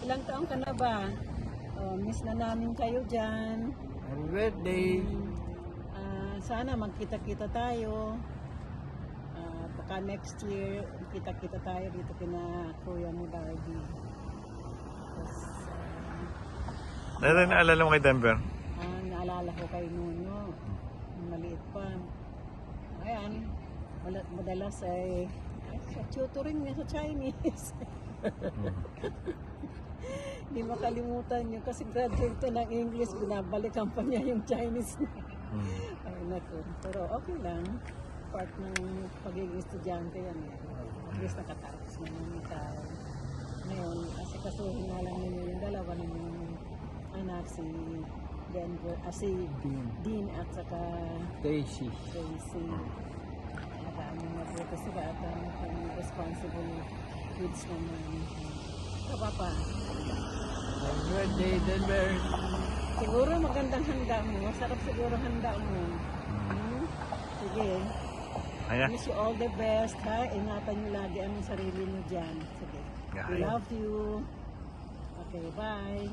Ilang taong ka na ba? Oh, miss na namin kayo dyan. Happy birthday. Sana magkita-kita tayo. Baka next year, kita-kita tayo dito kina Kuya mo, Darby. Tapos, Naalala mo kay Denver? naalala ko kay Nuno. Maliit pa. Ayan, madalas ay tutoring niya sa Chinese. Hindi makalimutan niyo kasi graduate to ng English, binabalikan pa niya yung Chinese niya. Ay naku, pero okay lang. Part ng pagiging estudyante yan. At least nakatapos naman yung tao. Ngayon, kasi kasuhin nga lang ninyo yung dalawa ninyong anak, si Denver, si Dean at saka Daisy. Tracy. Mabuti sila at responsible kids naman. Kaba pa. Happy birthday, Denver. Siguro magandang handa mo. Masarap siguro handa mo. Sige. Ayan. Wish you all the best, ha? Ingatan niyo lagi ang sarili niyo dyan. Sige. Yeah. We love you. Okay, bye.